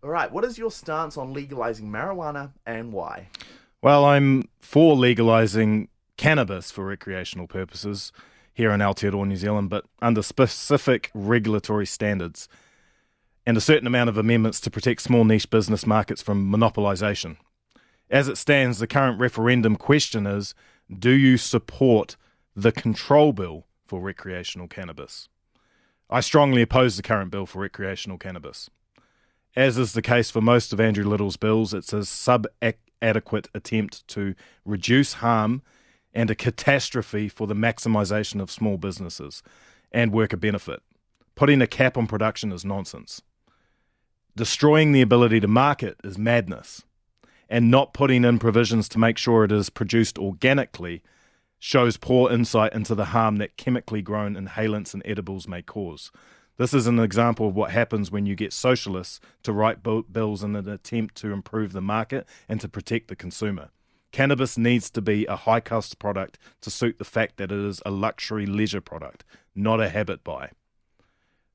All right, what is your stance on legalizing marijuana and why? Well, I'm for legalising cannabis for recreational purposes here in Aotearoa, New Zealand, but under specific regulatory standards and a certain amount of amendments to protect small niche business markets from monopolisation. As it stands, the current referendum question is, do you support the control bill for recreational cannabis? I strongly oppose the current bill for recreational cannabis. As is the case for most of Andrew Little's bills, it's a sub-adequate attempt to reduce harm and a catastrophe for the maximisation of small businesses and worker benefit. Putting a cap on production is nonsense. Destroying the ability to market is madness. And not putting in provisions to make sure it is produced organically shows poor insight into the harm that chemically grown inhalants and edibles may cause. This is an example of what happens when you get socialists to write bills in an attempt to improve the market and to protect the consumer. Cannabis needs to be a high-cost product to suit the fact that it is a luxury leisure product, not a habit buy.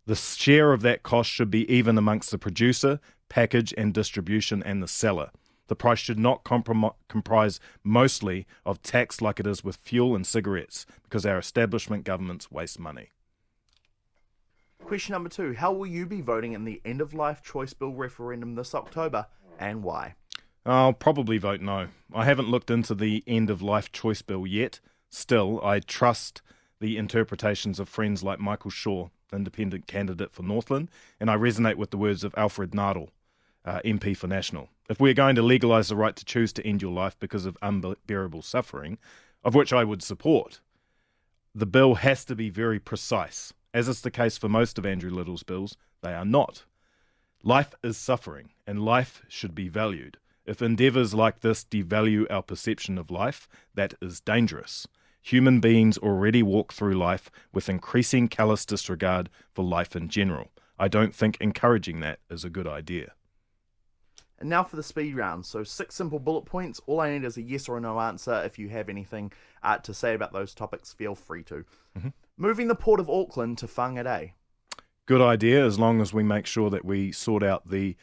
The share of that cost should be even amongst the producer, package and distribution, and the seller. The price should not comprise mostly of tax like it is with fuel and cigarettes, because our establishment governments waste money. Question number 2. How will you be voting in the end-of-life choice bill referendum this October and why? I'll probably vote no. I haven't looked into the end-of-life choice bill yet. Still, I trust the interpretations of friends like Michael Shaw, independent candidate for Northland, and I resonate with the words of Alfred Nardal, MP for National. If we're going to legalise the right to choose to end your life because of unbearable suffering, of which I would support, the bill has to be very precise. As is the case for most of Andrew Little's bills, they are not. Life is suffering, and life should be valued. If endeavours like this devalue our perception of life, that is dangerous. Human beings already walk through life with increasing callous disregard for life in general. I don't think encouraging that is a good idea. And now for the speed round. So 6 simple bullet points. All I need is a yes or a no answer. If you have anything to say about those topics, feel free to. Moving the Port of Auckland to Whangarei. Good idea, as long as we make sure that we sort out the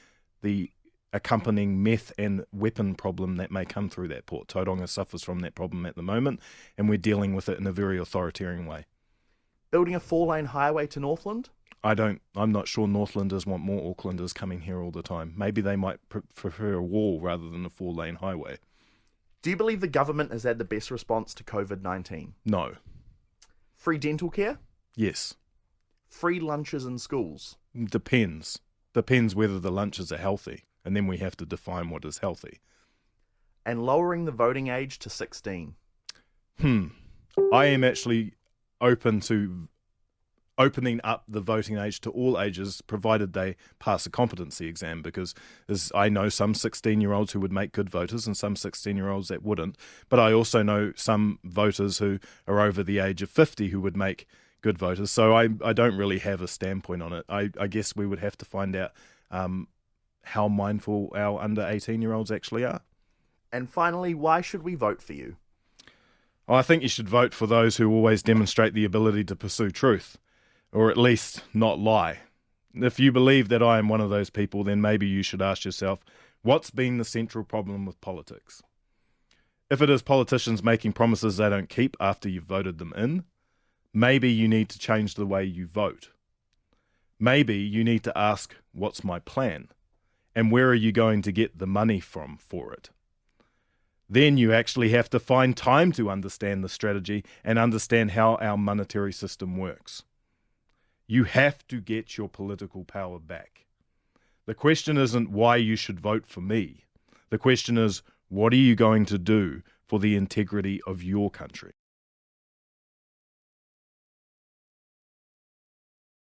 accompanying meth and weapon problem that may come through that port. Tauranga suffers from that problem at the moment, and we're dealing with it in a very authoritarian way. Building a 4-lane highway to Northland. I'm not sure Northlanders want more Aucklanders coming here all the time. Maybe they might prefer a wall rather than a 4-lane highway. Do you believe the government has had the best response to COVID-19? No. Free dental care? Yes. Free lunches in schools? Depends. Depends whether the lunches are healthy, and then we have to define what is healthy. And lowering the voting age to 16? I am actually open to opening up the voting age to all ages, provided they pass a competency exam, because I know some 16-year-olds who would make good voters and some 16-year-olds that wouldn't. But I also know some voters who are over the age of 50 who would make good voters. So I don't really have a standpoint on it. I guess we would have to find out how mindful our under 18-year-olds actually are. And finally, why should we vote for you? I think you should vote for those who always demonstrate the ability to pursue truth, or at least not lie. If you believe that I am one of those people, then maybe you should ask yourself, what's been the central problem with politics? If it is politicians making promises they don't keep after you've voted them in, maybe you need to change the way you vote. Maybe you need to ask, what's my plan? And where are you going to get the money from for it? Then you actually have to find time to understand the strategy and understand how our monetary system works. You have to get your political power back. The question isn't why you should vote for me. The question is, what are you going to do for the integrity of your country?